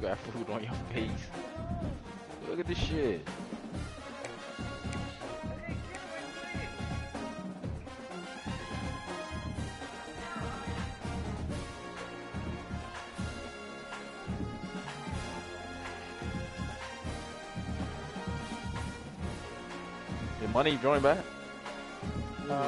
You got food on your face. Look at this shit. Your money join back? Y'all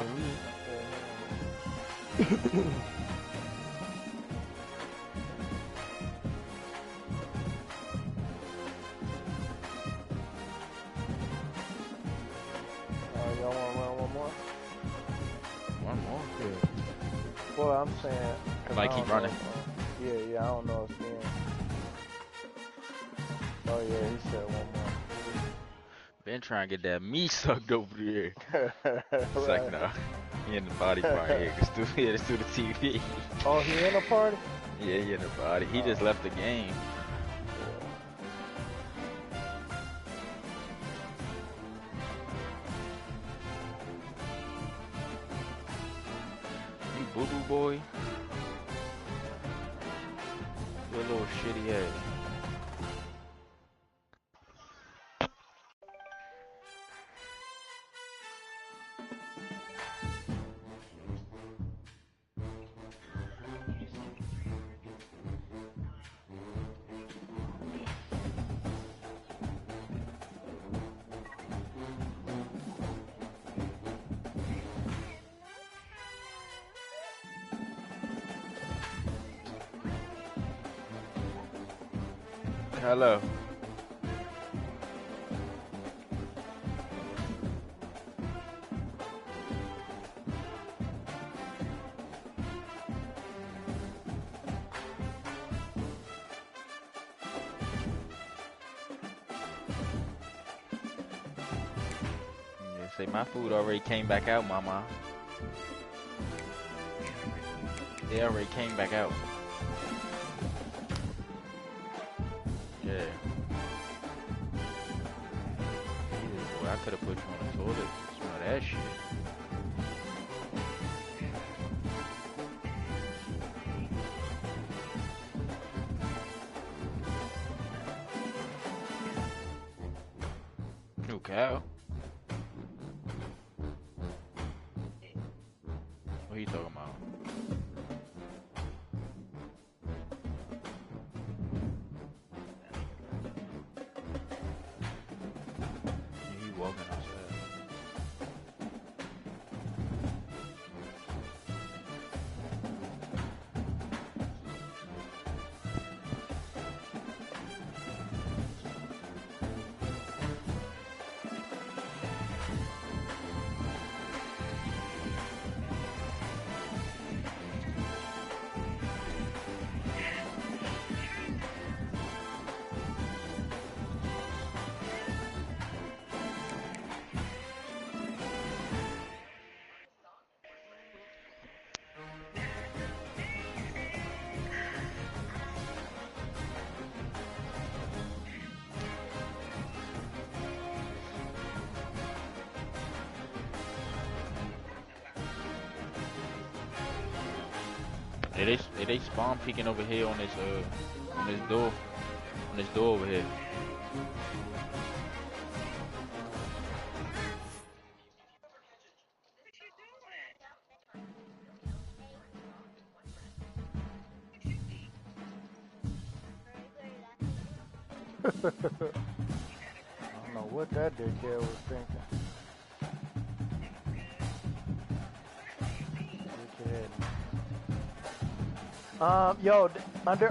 want to run one more? One more? Yeah. Well, I'm saying. Like keep running. Yeah, I don't know if then. Oh yeah, he said one more. Been trying to get that meat sucked over there. It's Right. like, nah. He in the body part here. It's through the TV. Oh, he in a party? Yeah, he in the body. He just left the game. You boo-boo boy. You a little shitty ass. Hello. Yeah, say my food already came back out, mama. They already came back out. Yeah. Boy, I could have put you on the toilet. Smell that shit. New cow. What are you talking about? You walking outside. They spawn peeking over here on this door over here. I don't know what that dickhead was thinking. Dickhead. Yo,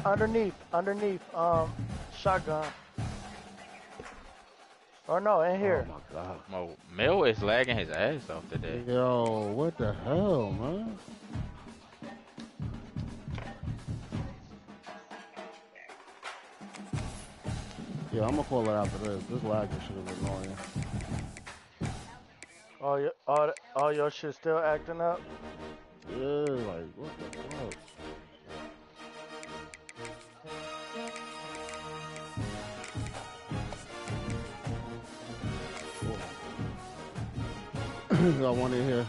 underneath, shotgun. Or no, in here. Oh my god. Mel is lagging his ass off today. Yo, what the hell, man? Yeah, I'm gonna call it after this. This lagging shit is annoying. All your shit still acting up? Yeah, like, what the fuck? Got one in here.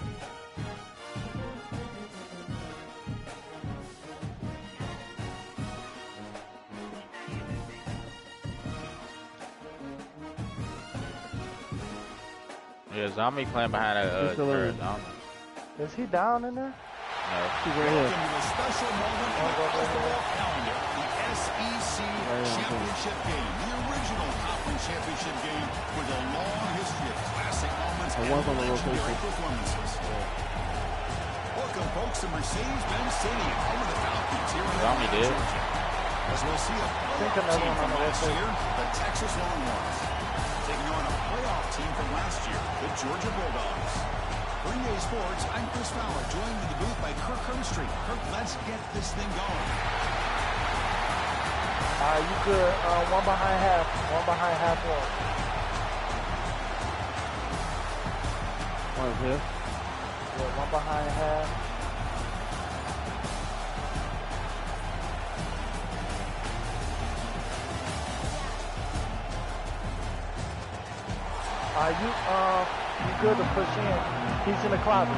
Yeah, Zombie playing behind a third. Is he down in there? No. He's right here. Welcome to a special moment in the basketball calendar. The SEC Championship Game. The original conference championship game with a long history of classic moments and legendary performances. Welcome, folks, to Mercedes-Benz Stadium, home of the Falcons here in Georgia. As we'll see a playoff team from last year, the Texas Longhorns, taking on a playoff team from last year, the Georgia Bulldogs. For EA Sports, I'm Chris Fowler, joined in the booth by Kirk Herbstreit. Kirk, let's get this thing going. You good. One behind half. One behind half wall. One here. Yeah, one behind half. You good to push in. He's in the closet.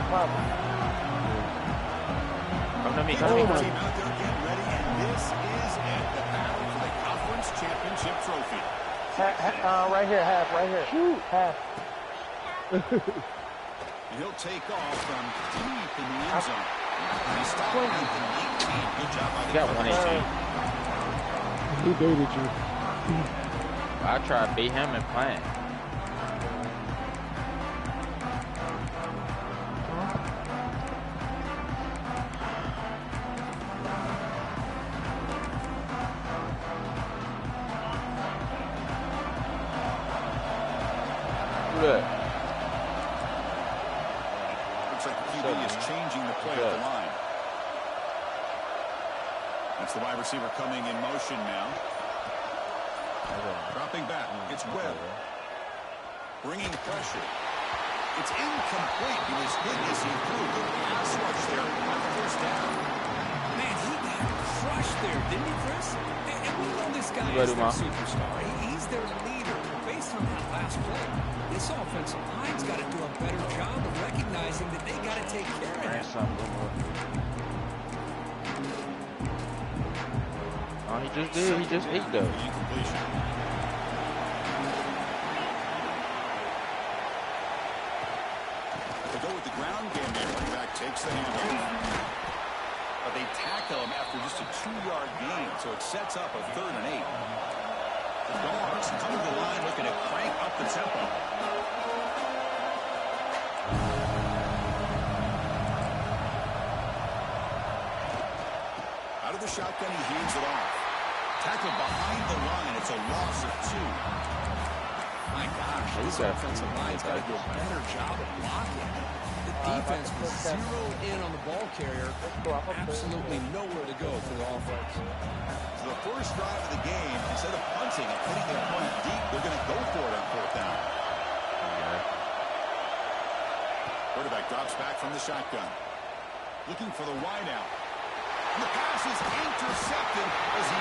Come to me, Team out there getting ready, and this is it. The battle for the conference championship trophy. Right here, half, right here. Shoot. Half. And he'll take off from deep in the end zone. He stopped at the 19. Good job by the got 118. He baited you. I tried to beat him and playing. Looks like the QB is changing the play at the line. That's the wide receiver coming in motion now. Dropping back. It's Webb. Bringing pressure. It's incomplete. He was hit as he threw the pass rush there on the first down. Man, he got crushed there, didn't he, Chris? And we know this guy is their superstar. He's their leader. Based on that last play, this offensive line's got to do a better job of recognizing that they got to take care of him. Oh, he just did. He just ate though. They go with the ground game there. Running back takes the handoff. But they tackle him after just a 2-yard gain, so it sets up a 3rd and 8. The Dogs come to the line looking to crank up the tempo. Out of the shotgun, he hands it off. Tackled behind the line. It's a loss of 2. My gosh, this offensive line's got to do a better job of blocking. The defense was zeroed in on the ball carrier. Absolutely nowhere to go for the offense. So the first drive of the game, instead of punting and putting their point deep, they're going to go for it on 4th down. Quarterback drops back from the shotgun. Looking for the wide out. And the pass is intercepted as he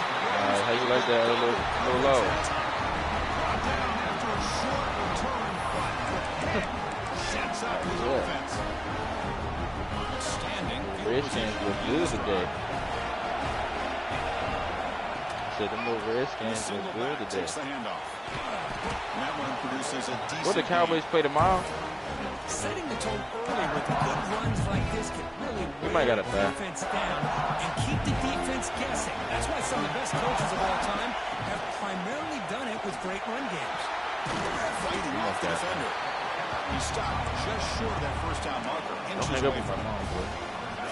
how you like that? A little low. brought down after a short return, but the head sets up his offense. Standing. Redskins look good today. Said the more Redskins look good today. Takes the handoff. And that one produces a decent. What the Cowboys play tomorrow? Setting the tone early with good runs like this can really might got wear it the back. defense down and keep the defense guessing. That's why some of the best coaches of all time have primarily done it with great run games. Fighting off the defender. He stopped just short of that first down marker. Don't hang up with my mom, boy.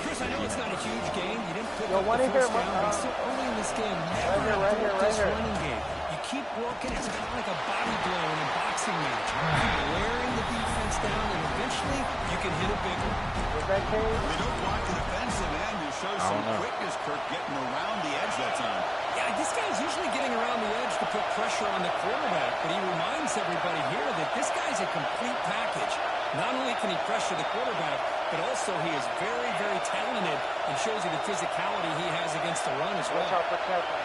Chris, I know it's not a huge game. You didn't pick Yo, up one the in here, first down, but still early in this game. Never right here. running game. You keep working. It's kind of like a body blow in a boxing match. Keep wearing the defense down, and eventually you can hit a big one. Was that Cade? They don't block the defensive end. You show some quickness, Kirk, getting around the edge that time. Yeah, this guy's usually getting around the edge to put pressure on the quarterback, but he reminds everybody here that this guy's a complete package. Not only can he pressure the quarterback, but also he is very, very talented and shows you the physicality he has against the run as well. Watch out for Kevin.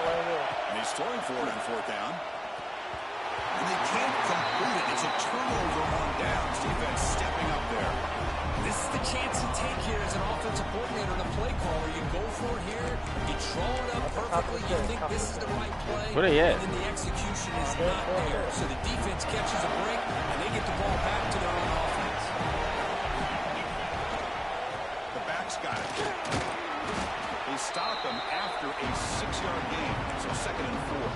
Right here. And he's throwing for it on 4th down. And they can't complete it. It's a turnover on downs. Defense stepping up there. This is the chance you take here as an offensive coordinator and a play caller. You go for it here. You draw it up perfectly. You think this is the right play. Where they at? And then the execution is not there. So the defense catches a break, and they get the ball back to their own offense. The back's got it. They stop him after a 6-yard gain. So 2nd and 4.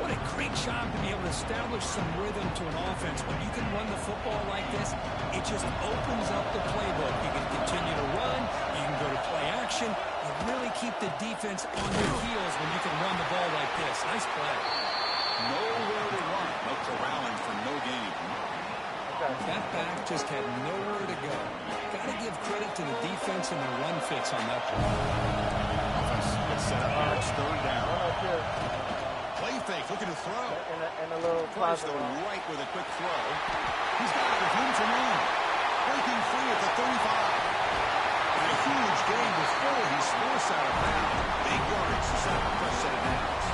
What a great job to be able to establish some rhythm to an offense. When you can run the football like this, it just opens up the playbook. You can continue to run. You can go to play action. You really keep the defense on their heels when you can run the ball like this. Nice play. Nowhere to run. No corralling for no gain. That back just had nowhere to go. Got to give credit to the defense and the run fits on that play. Offense gets set up here. It's 3rd down. Play fake, looking to throw. And a little Tries to the right with a quick throw. He's got it with room for room. Breaking free at the 35. And a huge gain before he forced out of bounds. Big yardage to set up a fresh set of downs.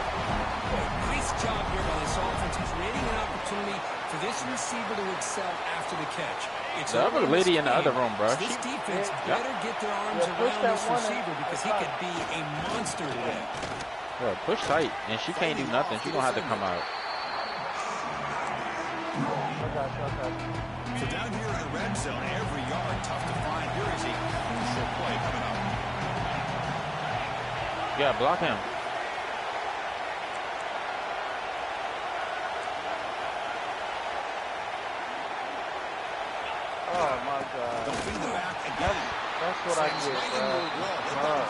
Nice job here by this offense, creating an opportunity for this receiver to excel after the catch. It's the other lady in the other room, bro. This defense better get their arms around this receiver because he could be a monster today. Bro, push tight, and she can't do nothing. She's going to have to come out. So down here in the red zone, every yard tough to find. Here is a crucial play coming up. Yeah, block him. Oh, my God. They'll feed the back again. That's what I get, bro.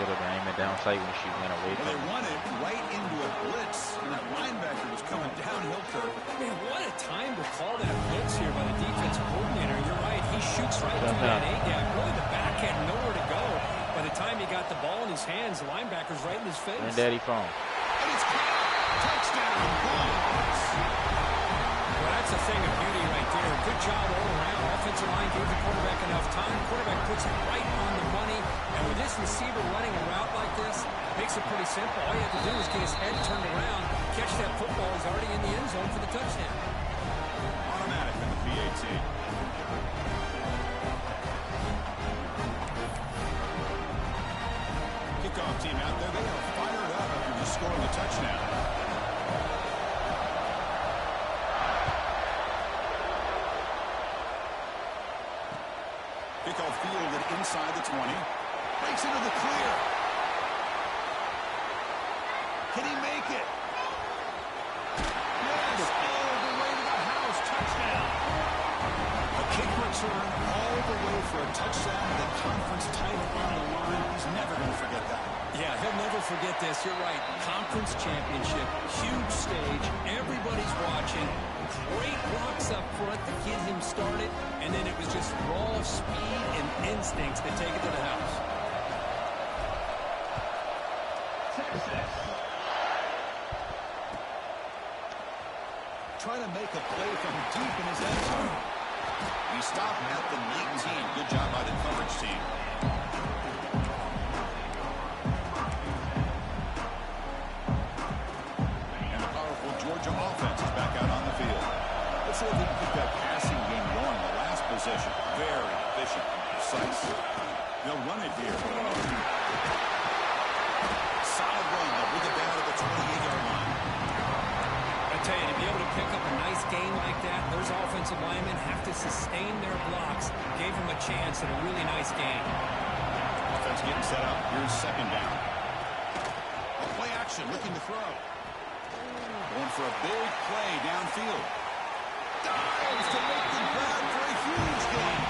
Should have been aiming down sight when she went away Well, from they run it right into a blitz, and that linebacker was coming downhill curve. Man, what a time to call that blitz here by the defensive coordinator. You're right. He shoots right through that A-gap. Really, the back had nowhere to go. By the time he got the ball in his hands, the linebacker's right in his face. Granddaddy phone. And it's caught. Touchdown, Myles. Well, that's a thing of beauty right there. Good job all around. Offensive line gave the quarterback enough time. Quarterback puts it right on the money. And with this receiver running a route like this, makes it pretty simple. All you have to do is get his head turned around, catch that football. He's already in the end zone for the touchdown. Automatic in the PAT. Kickoff team out there. They are fired up after just scoring a touchdown. Kickoff fielded inside the 20. Breaks into the clear. Can he make it? Yes, all the way to the house. Touchdown. A kick return all the way for a touchdown with a conference title on the line. He's never going to forget that. Yeah, he'll never forget this. You're right. Conference championship, huge stage. Everybody's watching. Great blocks up front to get him started. And then it was just raw speed and instincts that take it to the house. Trying to make a play from deep in his end zone. He stopped at the 19. Good job by the coverage team. And the powerful Georgia offense is back out on the field. Let's see if they can keep that passing game going in the last possession. Very efficient, precise. They'll run it here. Solid run. They'll bring it down to the 28-yard line. I tell you, to be able to pick up a nice game like that, those offensive linemen have to sustain their blocks. Gave them a chance at a really nice game. Offense getting set up. Here's 2nd down. Play action, looking to throw. Going for a big play downfield. Dives to make the grab for a huge gain.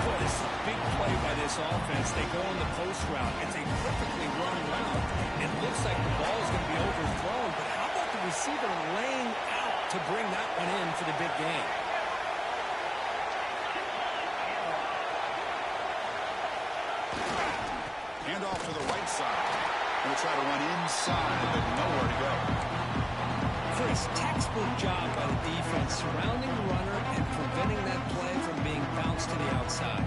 Boy, this is a big play by this offense. They go on the post route. It's a perfectly run route. It looks like the ball is going to be overthrown, but how about the receiver laying out to bring that one in for the big game? Hand off to the right side. He'll try to run inside, but nowhere to go. Chris, textbook job by the defense, surrounding the runner and preventing that play from being bounced to the outside.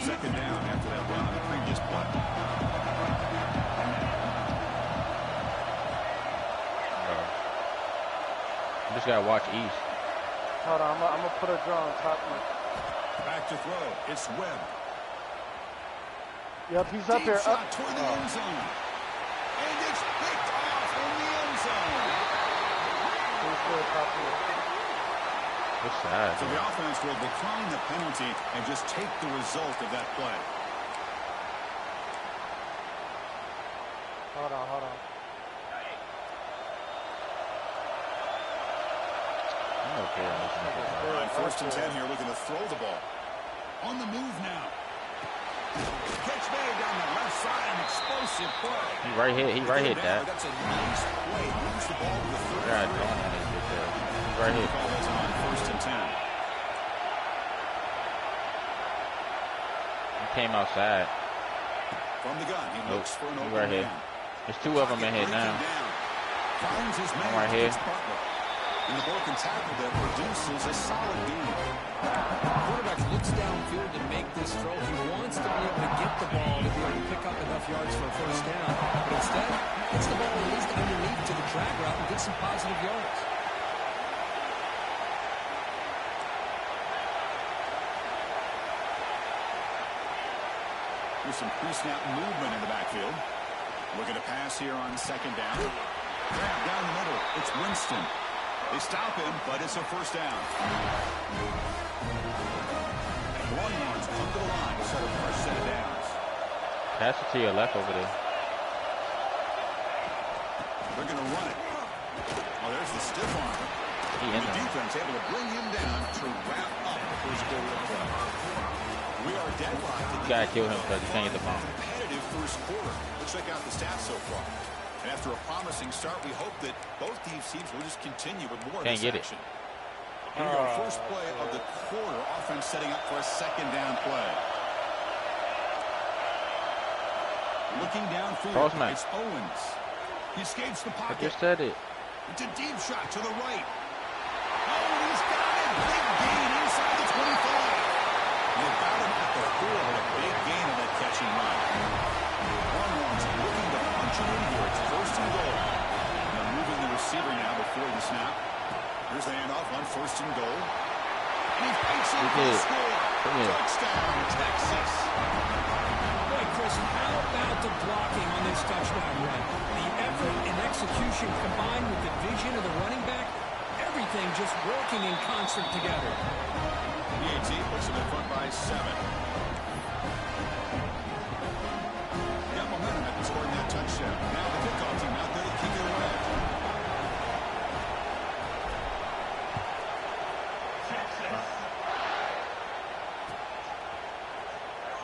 Second down after that run on the previous play. You just gotta watch East. Hold on, I'm gonna put a draw on top of me. Back to throw. It's Webb. Yep, he's up here. Shot toward the end zone. And it's picked off in the end zone. It's sad. So the offense will decline the penalty and just take the result of that play. Hold on. Okay, All right, 1st and 10 here, looking to throw the ball. On the move now. Catch made down the left side, an explosive play. He right hit that. That's a nice play. Moves the ball to the 30. God, don't on his bitch ass. He right hit. Call this on 1st and 10. He came outside. From the gun, he looks for an open right here. man. There's 2 of them in here now. Finds his man. Right here. And the broken tackle that produces a solid gain. Quarterback looks downfield to make this throw. He wants to be able to get the ball to be able to pick up enough yards for a 1st down. But instead, gets the ball released underneath to the drag route and gets some positive yards. There's some pre-snap movement in the backfield. Looking to pass here on 2nd down. Grab down the middle. It's Winston. They stop him, but it's a 1st down. Longhorns come to the line to set a fresh set of downs. Pass it to your left over there. They're going to run it. Oh, there's the stiff arm. He in The there. defense able to bring him down to wrap up the 1st quarter of play. We are deadlocked. You gotta kill him because he can't get the ball. Competitive 1st quarter. Let's check out the stats so far. And after a promising start, we hope that both these teams will just continue with more of Can't this get it. action. Here we go, 1st play of the quarter. Offense setting up for a 2nd down play. Looking downfield, Crossman. it's Owens. He escapes the I pocket. just said it. It's a deep shot to the right. Oh, he's got it. Big gain inside the 25. They got him at the 4, but a big gain on that catch and run. Longhorns looking to punch it in here. It's 1st and goal. And they're moving the receiver now before the snap. Here's the handoff on 1st and goal. And he fights it for the score. Touchdown, Texas. Boy, Chris, how about the blocking on this touchdown run? The effort and execution combined with the vision of the running back, everything just working in concert together. The AT puts him in front by 7. Got momentum after scoring that touchdown. Now the kickoff team out there to kick it away.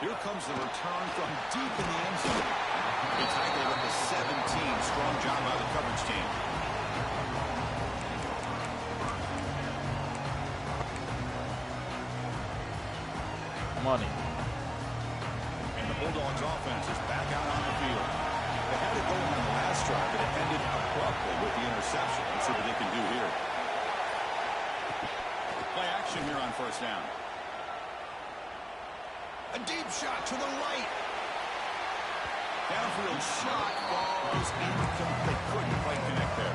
Here comes the return from deep in the end zone. He tackled at the 17. Strong job by the coverage team. Money. And the Bulldogs offense is back out on the field. They had it going on the last drive, but it ended abruptly with the interception. Let's see what they can do here. Play action here on 1st down. A deep shot to the right. Downfield shot falls incomplete. Couldn't quite connect there.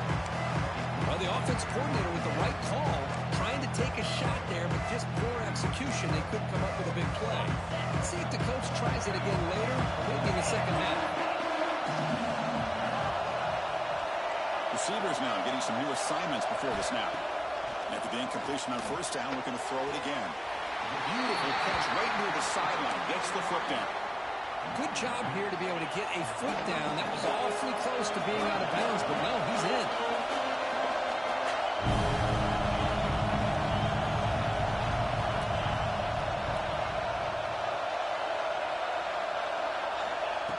Well, the offense coordinator with the right call, trying to take a shot there, but just poor execution. They couldn't come up with a big play. Let's see if the coach tries it again later, or maybe in the 2nd half. Receivers now getting some new assignments before the snap. After the incompletion on 1st down, looking to throw it again. Beautiful catch right near the sideline. Gets the foot down. Good job here to be able to get a foot down. That was awfully close to being out of bounds, but no, he's in.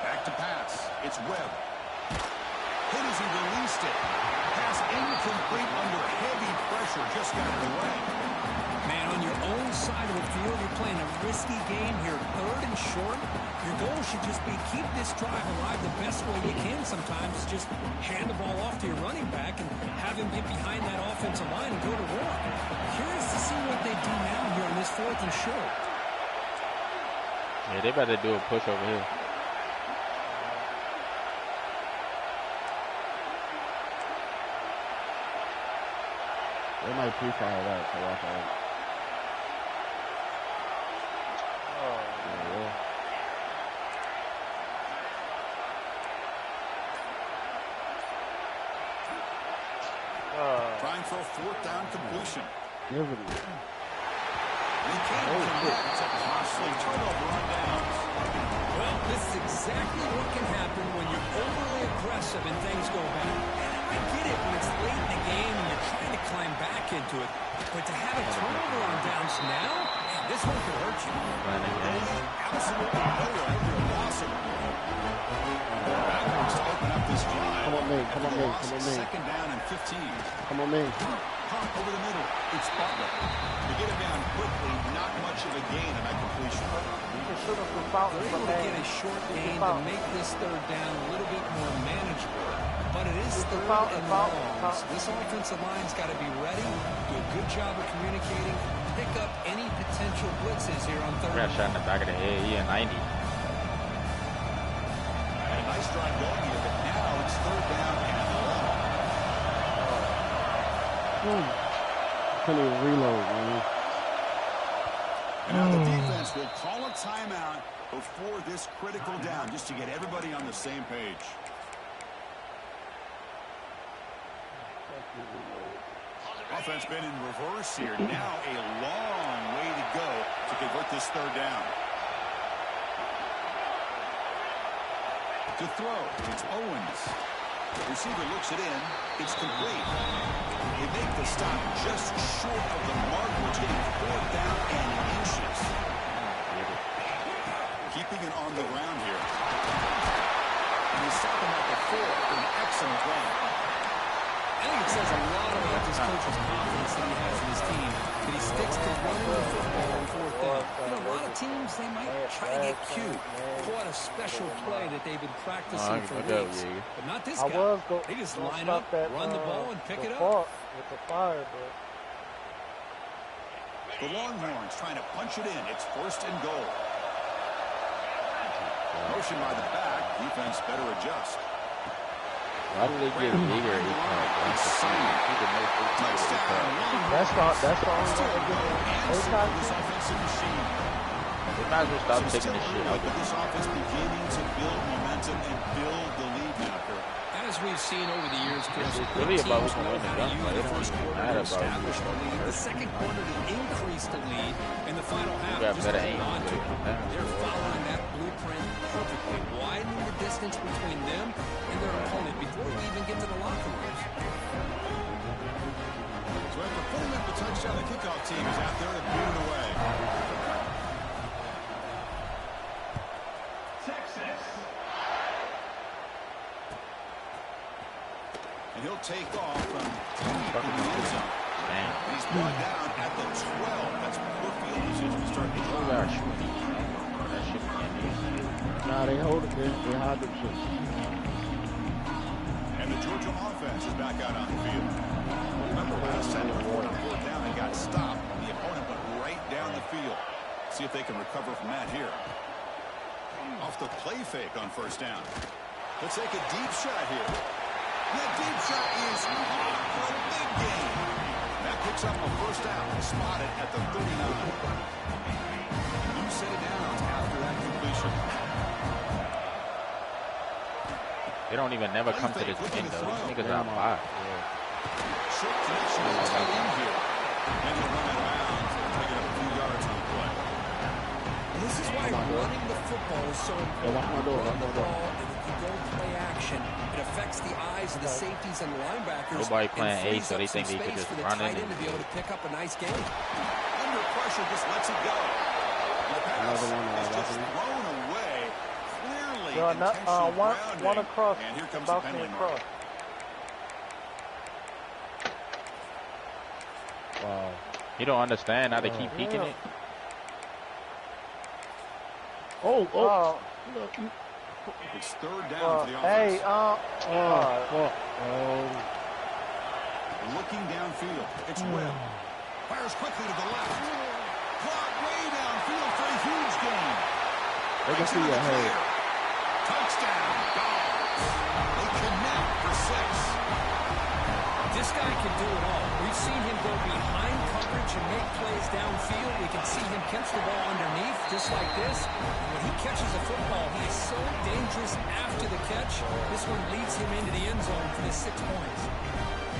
Back to pass. It's Webb. Hit as he released it. Pass incomplete under heavy pressure. Just got it away. Man, on your own side of the field, you're playing a risky game here. 3rd and short. Your goal should just be keep this drive alive the best way you can sometimes. Just hand the ball off to your running back and have him get behind that offensive line and go to work. Curious to see what they do now here on this 4th and short. Yeah, they better do a push over here. They might pre-fire that, so watch out. for a 4th down completion. Give it. And he can't connect. A costly turnover on downs. Well, this is exactly what can happen when you're overly aggressive and things go bad. I get it when it's late in the game and you're trying to climb back into it. But to have a turnover on downs now, man, this one could hurt you. Absolutely nowhere near possible. Backwards to open up this drive. Come on, man. Come on, man. Come on, man. 2nd down and 15. Come on, man. Pump over the middle. It's Butler. To get him down quickly, not much of a gain on that completion. Should have been fouled. They're able to get a short gain to make this 3rd down a little bit more manageable. But it is 3rd and long. So this offensive line's got to be ready, do a good job of communicating, pick up any potential blitzes here on 3rd. Got shot in the back of the head. He at 90. A nice drive going here, but now it's 3rd down and long. Couldn't even reload, man. And now the defense will call a timeout before this critical down, just to get everybody on the same page. Offense been in reverse here. Now a long way to go to convert this 3rd down. To throw, it's Owens. The receiver looks it in. It's complete. They make the stop just short of the mark, which getting 4th down and inches. Keeping it on the ground here. And they stop him at the 4 for an excellent run. I think it says a lot about this coach's confidence that he has in his team, that he sticks to running the football on 4th down. You know, a lot of teams, they might try to get cute. What a special play that they've been practicing for weeks. But not this guy. They just line up, run the ball, and pick it up. With the fire, but the Longhorns trying to punch it in. It's 1st and goal. Motion by the back. Defense better adjust. Why do they get bigger? that's the only way to get this offensive machine. They might as well stop taking this shit out. This offense beginning to build momentum and build the lead now, Kurt. As we've seen over the years, Chris, it's really about who's know going to how to win use the the first quarter to establish the lead, the gun. second quarter to increase the lead, and the final half got just better hold aim on to it. to it. They're following that blueprint perfectly, widening the distance between them and their opponent before we even get to the locker rooms. So after putting up the touchdown, the kickoff team is out there to boot it away. And he'll take off from the end zone. He's brought down at the 12. That's poor field position to start the drive. Nah, they hold it. They hide them shit. And the Georgia offense is back out on the field. Remember last time they were on 4th down and got stopped. The opponent went right down the field. See if they can recover from that here. Off the play fake on 1st down. Let's take a deep shot here. That deep shot is for a big gain. That picks up a 1st down, spotted at the 39. New set of downs after that completion. They don't even never come to this end, though. These niggas are five. Short connection to the tight end here. And he'll run out of bounds and take it up a few yards on the play. This is why running the football is so important. Run the ball, and if you go play action, it affects the eyes of the safeties and linebackers. Nobody playing A, so they think they could just run it. To be able to pick up a nice game. Under pressure, just lets it go. The pass is just thrown away. Clearly intentional grounding. One across. And here comes the penalty mark. Wow. You don't understand how they keep peeking it? It's 3rd down for the offense. Looking downfield. It's Webb. Fires quickly to the left. Clock way downfield for a huge gain. They can see your head. Touchdown. Dogs. They connect for 6. This guy can do it all. We've seen him go behind coverage and make plays downfield. We can see him catch the ball underneath, just like this. And when he catches a football, he is so dangerous after the catch. This one leads him into the end zone for the 6 points.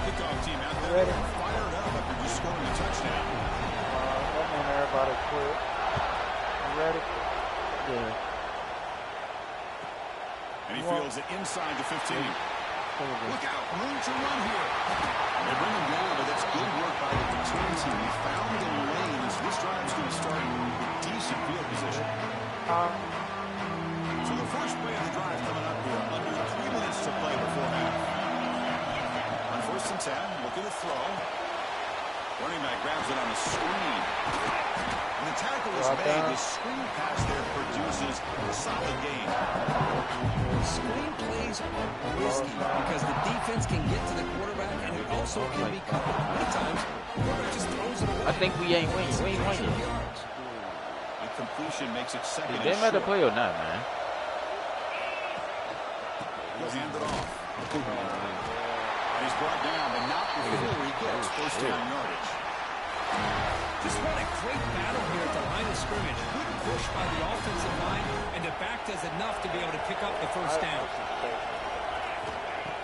Kickoff team out there Ready. fired up after just scoring a touchdown. That means everybody quit. You ready? Yeah. And he fields it inside the 15. Look out, room to run here. They bring him down, but that's good work by the return team. He found the lane as this drive's going to start with decent field position. So the first play of the drive coming up here. Under 3 minutes to play before half. On 1st and 10, looking to throw. Running back grabs it on the screen. And the tackle is made. The screen pass there produces a solid gain. Screen plays are risky because the defense can get to the quarterback, and it also can be covered. Many times, the quarterback just throws it away. I think we ain't winning. We ain't winning. Incompletion makes it second. They matter play or not, man. He'll hand it off. And he's brought down, but not before he gets first down yardage. Just what a great battle here at the line of scrimmage. Good push by the offensive line, and the back does enough to be able to pick up the first down.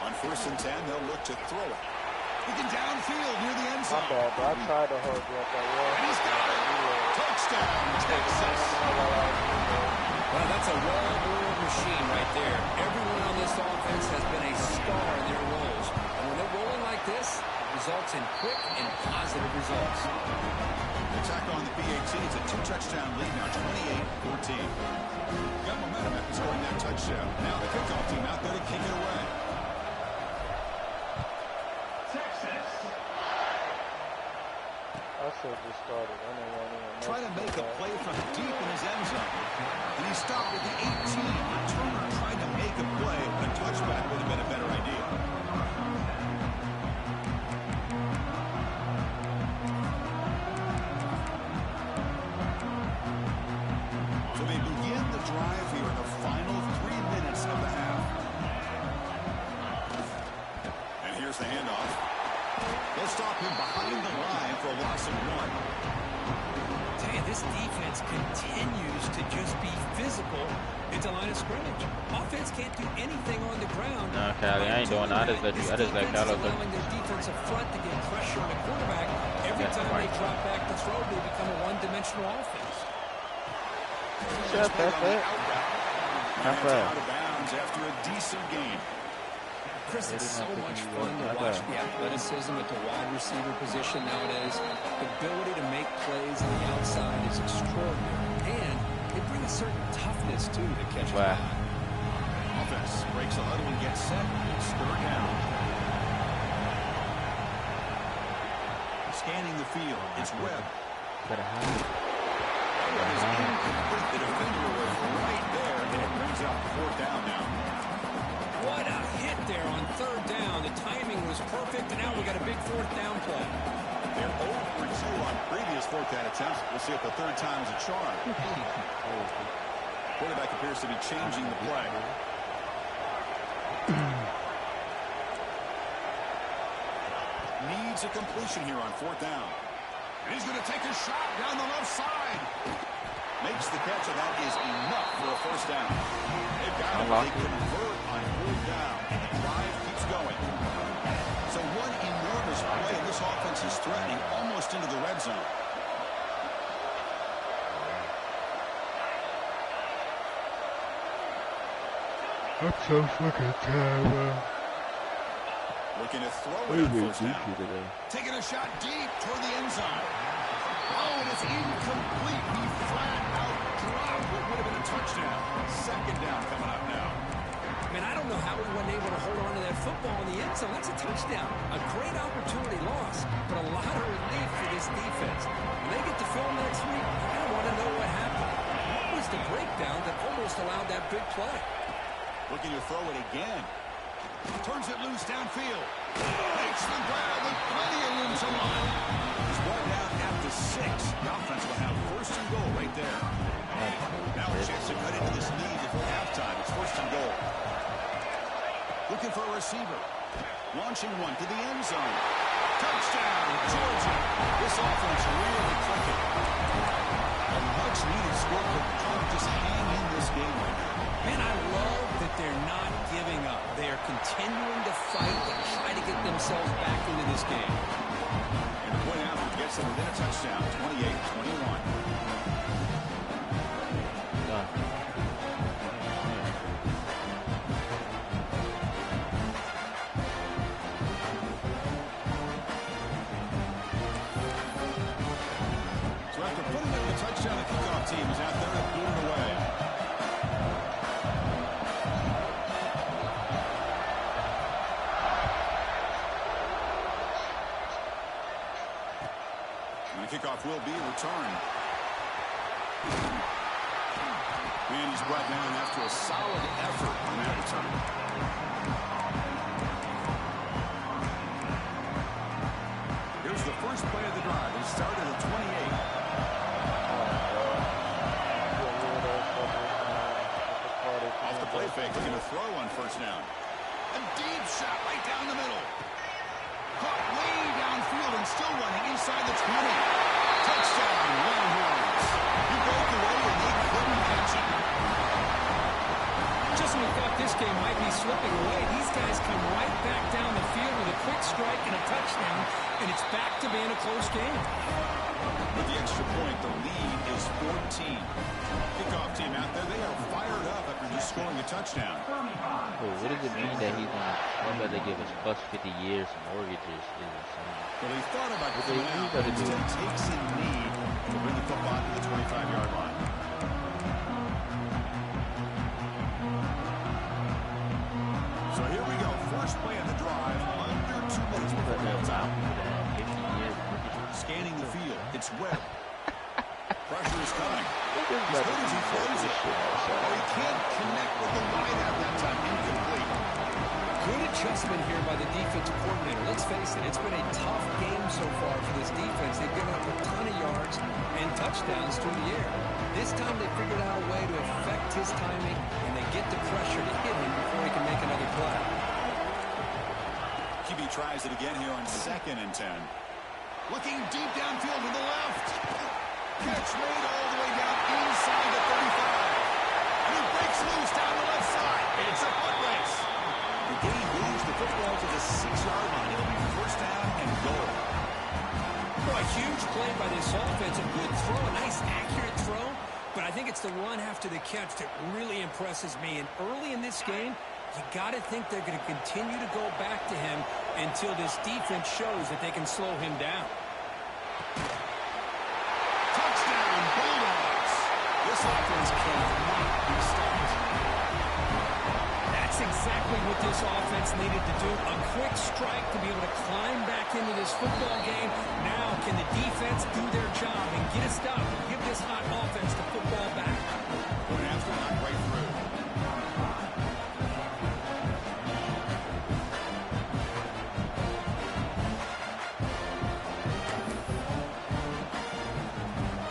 On 1st and 10, they'll look to throw it. Looking downfield near the end zone. My bad, bro. I tried to hold you up there. And he's got it. Touchdown, Texas. Well, that's a well-oiled machine right there. Everyone on this offense has been a star in their roles. And when they're rolling like this, it results in quick and positive results. Attack on the PAT. It's a 2-touchdown lead now, 28-14. Got momentum after scoring that touchdown. Now the kickoff team out there to kick it away. I should have just started. I didn't want to Trying to make a play from deep in his end zone. And he stopped at the 18. Returner tried to make a play, but a touchback would have been a better idea. So they begin the drive here in the final 3 minutes of the half. And here's the handoff. They'll stop him behind the line for a loss of 1. Tell you, this defense continues to just be physical at the line of scrimmage. Offense can't do anything on the ground. No, Callie, I ain't doing that. I just let Carlos go. Allowing their defensive front to get pressure on the quarterback. Every time they drop back to throw, they become a one-dimensional offense. That's it. Out of bounds after a decent game. Chris, it's so much fun to watch the athleticism at the wide receiver position nowadays. The ability to make plays on the outside is extraordinary. And they bring a certain toughness, too, to catch the ball. Offense breaks a huddle and gets set. It's 3rd down. Scanning the field. It's Webb. Better have it. Webb is incomplete. The defender was right there, and it brings out 4th down now. What a hit there on 3rd down. The timing was perfect, and now we got a big 4th down play. They're 0 for 2 on previous 4th down attempts. We'll see if the 3rd time is a charm. Quarterback appears to be changing the play. Needs a completion here on 4th down. And he's going to take a shot down the left side. Makes the catch, and that is enough for a 1st down. They've got it. They convert on 4th down, and the drive keeps going. So one enormous play, and this offense is threatening almost into the red zone. I'm so fucking tired, Looking to throw it on 1st down. Taking a shot deep toward the end zone. Oh, and it's incomplete. He flat out dropped what would have been a touchdown. 2nd down coming up now. Man, I don't know how we weren't able to hold on to that football in the end zone. That's a touchdown. A great opportunity lost, but a lot of relief for this defense. When they get to film next week, I don't want to know what happened. What was the breakdown that almost allowed that big play? Looking to throw it again. Turns it loose downfield. Makes the grab with plenty of room to run. He's brought down at the 6. The offense will have 1st and goal right there. Now a chance to cut into this lead before halftime. It's 1st and goal. Looking for a receiver. Launching one to the end zone. Touchdown, Georgia. This offense really clicking. A much-needed score, but don't just hang in this game right now. Man, I love that they're not giving up. They are continuing to fight and try to get themselves back in the touchdown, the kickoff team is out there to boot it away. And the kickoff will be returned. And he's brought down after a solid effort on that return. Here's the first play of the drive. It started at 28. Off the play fake, looking to throw on first down. A deep shot right down the middle. Caught way downfield and still running inside the 20. Touchdown, Longhorns. He broke away and they couldn't catch him. Just when we thought this game might be slipping away, these guys come right back down the field with a quick strike and a touchdown, and it's back to being a close game. With the extra point, the lead is 14. Kickoff team out there, they are fired up after just scoring a touchdown. Wait, what does it mean that he's going to, how about they give us plus 50 years mortgages? Well, they thought about coming out, but instead takes a knee to bring the football to the 25-yard line. So here we go. First play of the drive. Under 2 minutes before halftime. Scanning the field. It's Webb. Pressure is coming. As good as he throws it. Oh, he can't connect with the wideout that time. Incomplete. Good adjustment here by the defensive coordinator. Let's face it, it's been a tough game so far for this defense. They've given up a ton of yards and touchdowns through the air. This time they figured out a way to affect his timing, and they get the pressure to hit him before he can make another play. QB tries it again here on 2nd and 10. Looking deep downfield to the left. Catch made all the way down inside the 35. And he breaks loose down the left side. It's a foot race. The game moves the football to the 6-yard line. It'll be first down and goal. Boy, huge play by this offense. A good throw, a nice accurate throw. But I think it's the run after the catch that really impresses me. And early in this game, you got to think they're going to continue to go back to him until this defense shows that they can slow him down. Touchdown, Bulldogs. This offense cannot be stopped. That's exactly what this offense needed to do. A quick strike to be able to climb back into this football game. Now can the defense do their job and get a stop and give this hot offense the football back? Going after him right through.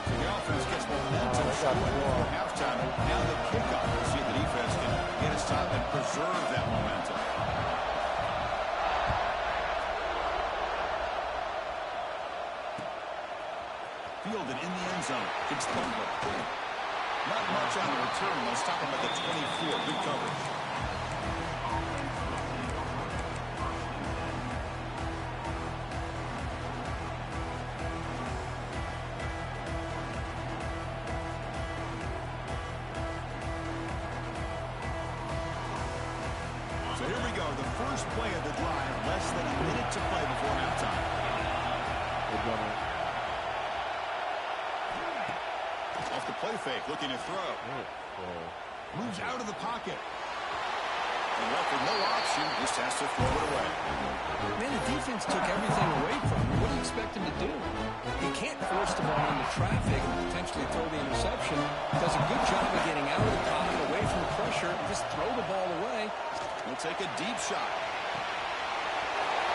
So the offense gets momentum before halftime. Now the kickoff. We'll see if the defense can get a stop and preserve that momentum. Fielded in the end zone. Gets the ball. Not much on the return. They'll stop him at the 24. Good coverage. So here we go. The first play of the drive. Less than a minute to play before halftime. Off the play fake, looking to throw. Moves out of the pocket. And left with no option, just has to throw it away. Man, the defense took everything away from him. What do you expect him to do? He can't force the ball into traffic and potentially throw the interception. Does a good job of getting out of the pocket, away from the pressure, and just throw the ball away. He'll take a deep shot.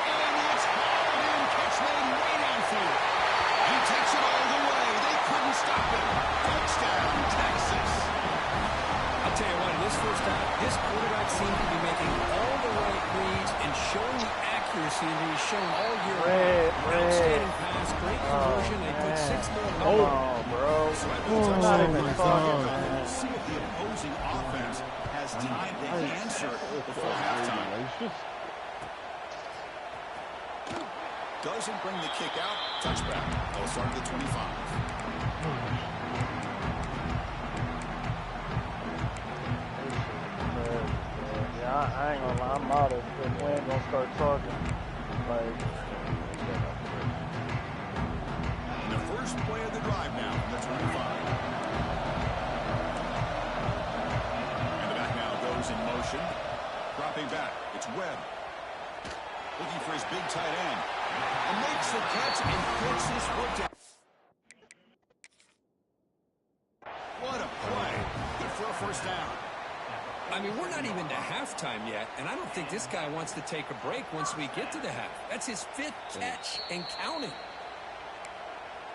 And it's hauled in, catch made way downfield. He takes it all the way. They couldn't stop him. Touchdown, Texas. I'll tell you what, in this first half, this quarterback seemed to be making all the right reads and showing the accuracy that he's shown all year. Outstanding pass, great conversion. They put 6 more. Come on, bro. So at the Not even touchdown, talking. we'll see if the opposing offense has time to answer before halftime. Doesn't bring the kick out. Touchback. They'll start at the 25. I ain't gonna lie, I'm out of it. We ain't gonna start talking. Like, And the first play of the drive now from the 25. Webb. Looking for his big tight end. And makes the catch and puts his foot down. What a play. Good for a first down. I mean, we're not even to halftime yet, and I don't think this guy wants to take a break once we get to the half. That's his 5th catch and counting.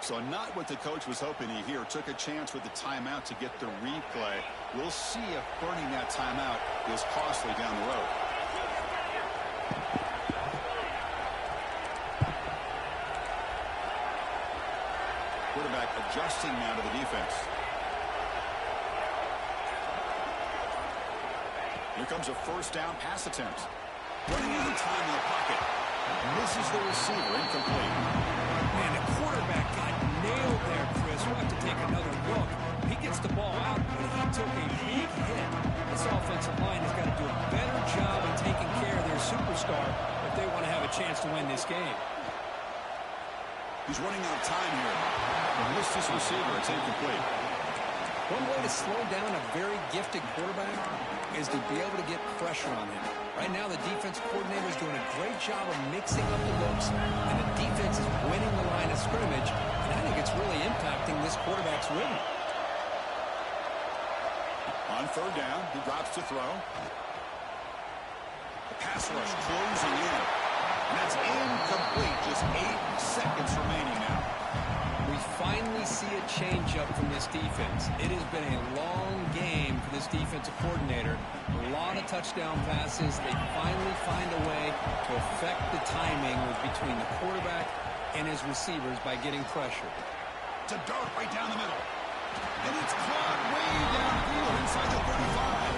So not what the coach was hoping to hear. Took a chance with the timeout to get the replay. We'll see if burning that timeout is costly down the road. Quarterback adjusting now to the defense. Here comes a first down pass attempt. Running out of time in the pocket. Misses the receiver, incomplete. Man, the quarterback got nailed there, Chris. We'll have to take another look. He gets the ball out, but he took a big hit. This offensive line has got to do a better job of taking care of their superstar if they want to have a chance to win this game. He's running out of time here. Missed his receiver. It's incomplete. One way to slow down a very gifted quarterback is to be able to get pressure on him. Right now, the defense coordinator is doing a great job of mixing up the looks, and the defense is winning the line of scrimmage, and I think it's really impacting this quarterback's rhythm. On third down, he drops to throw. The pass rush closing in. And that's incomplete. Just 8 seconds remaining now. We finally see a change-up from this defense. It has been a long game for this defensive coordinator. A lot of touchdown passes. They finally find a way to affect the timing between the quarterback and his receivers by getting pressure. It's a dart right down the middle. And it's caught way downfield inside the 35.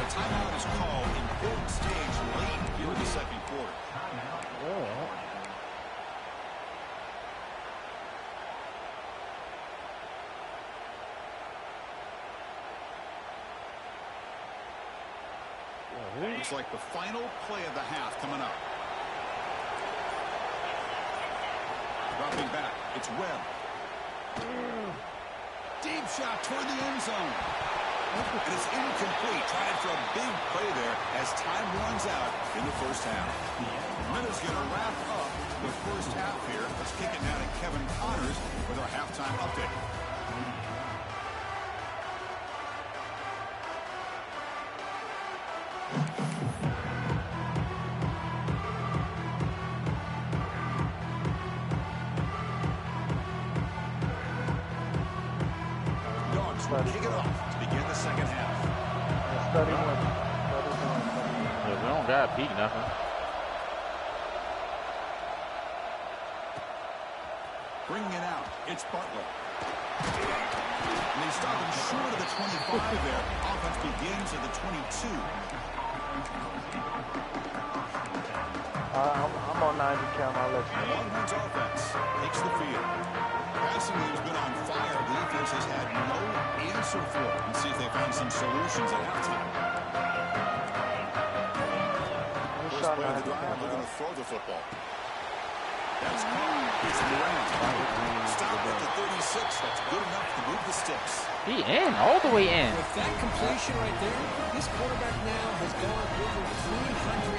The timeout is called in important stage late here in the second quarter. Looks like the final play of the half coming up. Dropping back, it's Webb. Deep shot toward the end zone. It is incomplete. Trying for a big play there as time runs out in the first half. Minutes going to wrap up the first half here. Let's kick it now to Kevin Connors with our halftime update. Kick it off to begin the second half. We don't got beat nothing. Bringing it out, it's Butler. And they stop him short of the 25 there. Offense begins at the 22. I'm on 90 count. I'll let you know. Longhorns offense takes the field. Passing game's been on fire. The defense has had no answer for it. Let's see if they find some solutions at halftime. First play of the drive, they're going to throw the football. That's caught. It's Durant. Stop at the 36. That's good enough to move the sticks. He in, all the way in. With that completion right there, this quarterback now has gone over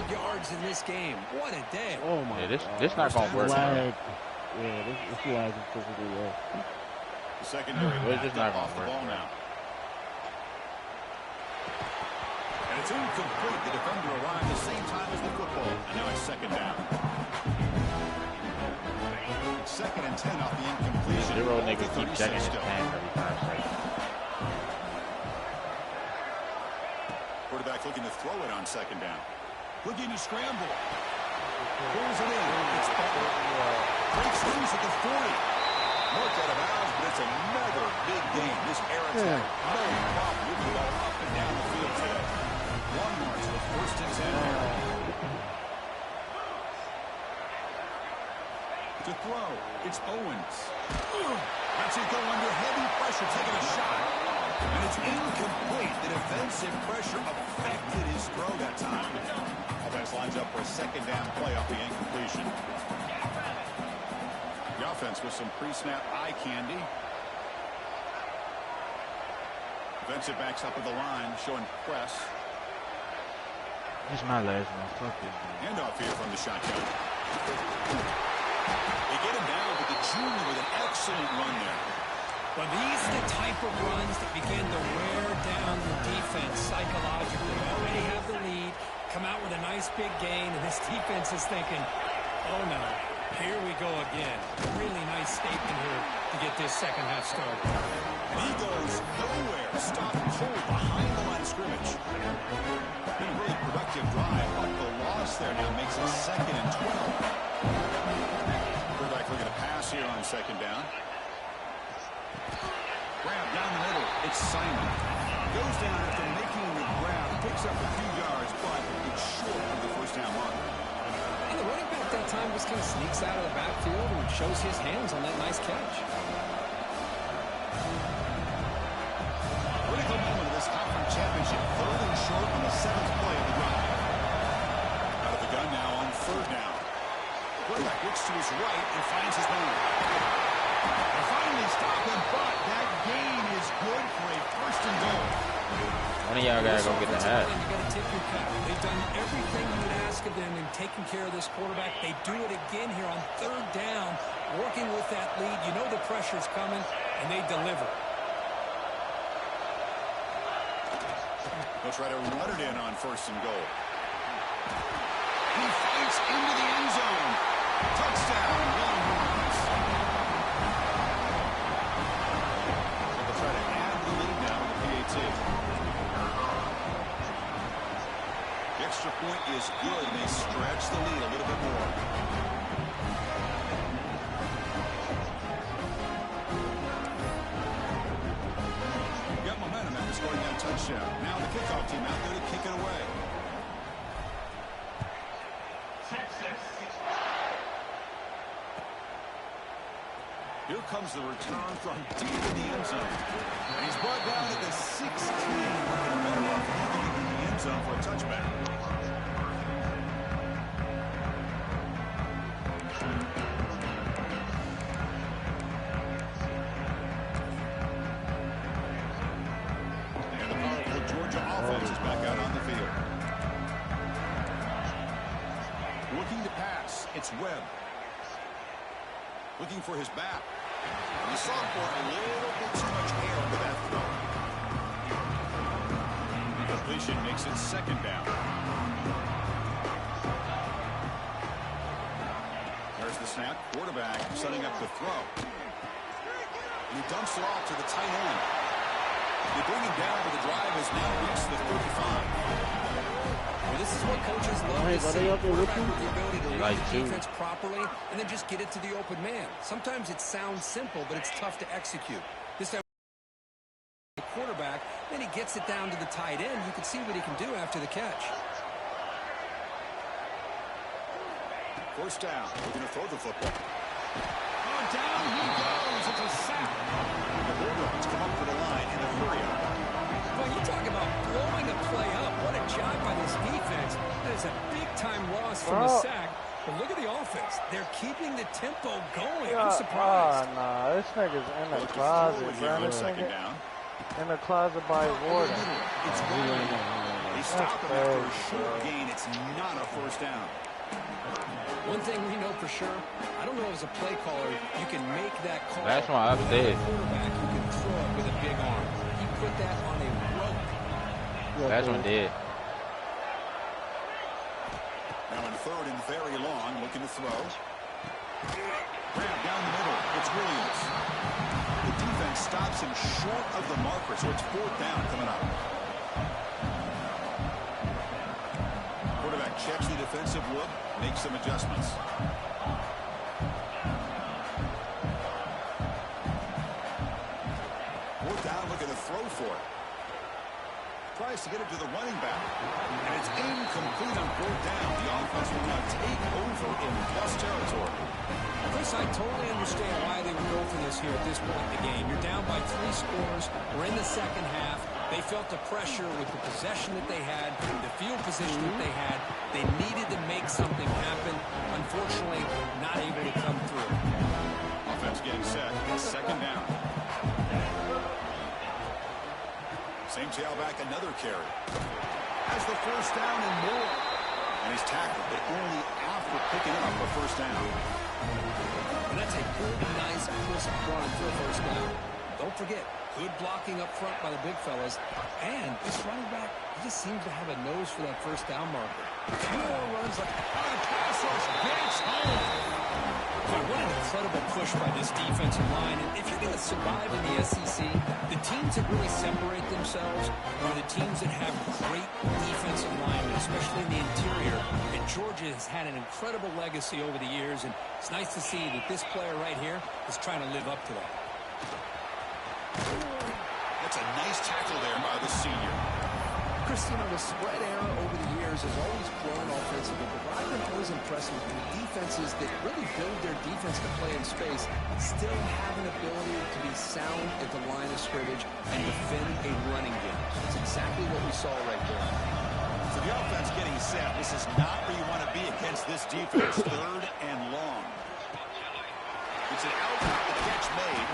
300 yards in this game. What a day. Oh, my God. This not going to work. Yeah, this lag is physically well. The secondary just not off the gonna ball work. now. And it's incomplete. The defender arrived the same time as the football. And now it's second down. Second and 10 off the incompletion. Zero nigga keep checking his pants every 5 seconds. Quarterback looking to throw it on second down. Looking to scramble. Pulls it in. It's Butler. Breaks loose at the 40. Marked out of bounds, but it's another big game. This air attack, no problem moving the ball up and down the field today. Longhorns with first and 10 here. To throw, it's Owens. Lets it go under heavy pressure, taking a shot. And it's incomplete. The defensive pressure affected his throw that time. Offense lines up for a second down play off the incompletion. The offense with some pre-snap eye candy. Defensive backs up at the line, showing press. This is my last one. Fuck this. Handoff here from the shotgun. They get him down, but the junior with an excellent run there. Well, these are the type of runs that begin to wear down the defense psychologically. Already have the lead, come out with a nice big gain, and this defense is thinking, oh no, here we go again. Really nice statement here to get this second half started. And he goes nowhere. Stop cold behind the line of scrimmage. A really productive drive, but the loss there now makes it 2nd and 12. Quarterback looking to pass here on 2nd down. Grab down the middle. It's Simon. Goes down after making the grab. Picks up a few yards, but it's short of the first down mark. And the running back that time just kind of sneaks out of the backfield and shows his hands on that nice catch. Critical moment of this conference championship. 3rd and short on the 7th play of the drive. Out of the gun now on 3rd down. Quarterback looks to his right and finds his man. They finally stop him, but that gain is good for a 1st and goal. One of y'all gotta go get the hat. You gotta tip your cap. They've done everything you would ask of them in taking care of this quarterback. They do it again here on 3rd down, working with that lead. You know the pressure's coming, and they deliver. They'll try to run it in on 1st and goal. He fights into the end zone. Touchdown, Longhorns. They'll try to add the lead now with the PAT. The extra point is good, and they stretch the lead a little bit more. Got momentum after scoring that touchdown. Now the kickoff team out there to kick it away. Here comes the return from deep in the end zone. And he's brought down at the 16. Working better off leaving in the end zone for a touchback. And the powerful Georgia offense is back out on the field. Looking to pass. It's Webb. Looking for his back. And the sophomore a little bit too much air under that throw. Completion makes it 2nd down. There's the snap. Quarterback setting up the throw. And he dumps it off to the tight end. They bring him down, but the drive has now reached the 35. Well, this is what coaches love to see. Quarterback with the ability to read the defense properly and then just get it to the open man. Sometimes it sounds simple, but it's tough to execute. This time, the quarterback, then he gets it down to the tight end. You can see what he can do after the catch. 1st down. Looking to throw the football. Oh, down he goes. It's a sack. The Bulldogs come up to the line in a hurry up. Well, you talk about blowing a play up. What a job by this defense. That is a big-time loss from the sack. But look at the offense. They're keeping the tempo going. I'm surprised. Oh, no. This nigga's in the closet, bro. This nigga in the closet by Warden. It's They stop him after a short gain. It's not a 1st down. One thing we know for sure, I don't know as a play caller, you can make that call. That's why I'm dead. Quarterback who can throw it with a big arm. He put that on a rope. That's one dead. Now in 3rd and very long, looking to throw. Grab down the middle. It's Williams. The defense stops him short of the marker, so it's 4th down coming up. Quarterback checks the defensive look, makes some adjustments. 4th down, looking to throw for it. Tries to get it to the running back. And it's incomplete on 4th down. The offense will now take over in plus territory. Chris, I totally understand why they would go for this here at this point in the game. You're down by 3 scores. We're in the second half. They felt the pressure with the possession that they had, the field position that they had. They needed to make something happen. Unfortunately, not able to come through. Offense getting set. It's 2nd down. Same tailback, another carry. has the first down and more. And he's tackled, but only after picking up a first down. And that's a good, nice, crisp run for a first down. Don't forget, good blocking up front by the big fellas. And this running back, he just seems to have a nose for that first down marker. A few more runs like the pass rush gets home. What an incredible push by this defensive line. And if you're going to survive in the SEC, the teams that really separate themselves are the teams that have great defensive linemen, especially in the interior. And Georgia has had an incredible legacy over the years, and it's nice to see that this player right here is trying to live up to that. That's a nice tackle there by the senior. Chris, you know, the spread era over the years has always grown offensively, but what I've been always impressed with the defenses that really build their defense to play in space still have an ability to be sound at the line of scrimmage and defend a running game. That's exactly what we saw right there. So the offense getting set. This is not where you want to be against this defense. Third and long. It's an out, the catch made.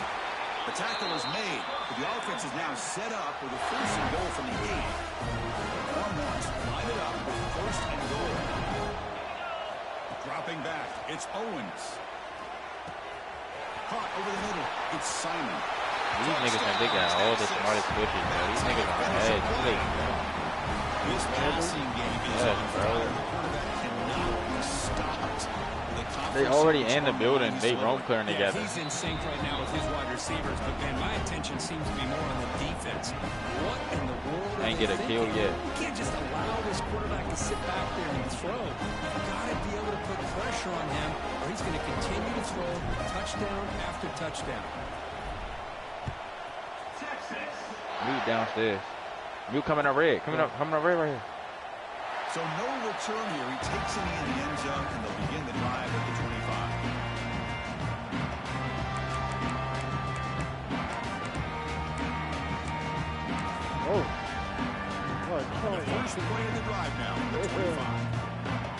The tackle is made, but the offense is now set up with a first and goal from the 8. One wants line it up with first and goal. Dropping back, it's Owens. Caught over the middle, it's Simon. These niggas think they got all the smartest coaches, bro. These niggas on the edge. This passing game is on fire. The quarterback cannot be stopped. They already in the building. They roam clearing together. He's in sync right now with his wide receivers, but man, my attention seems to be more on the defense. What in the world? Ain't get a kill yet. You can't just allow this quarterback to sit back there and throw. You've got to be able to put pressure on him, or he's going to continue to throw touchdown after touchdown. Mute downstairs. Mute coming up red. Coming up red right here. So no return here. He takes it in the end zone, and they'll begin the drive at the 25. Oh. The first play of the drive now at the 25.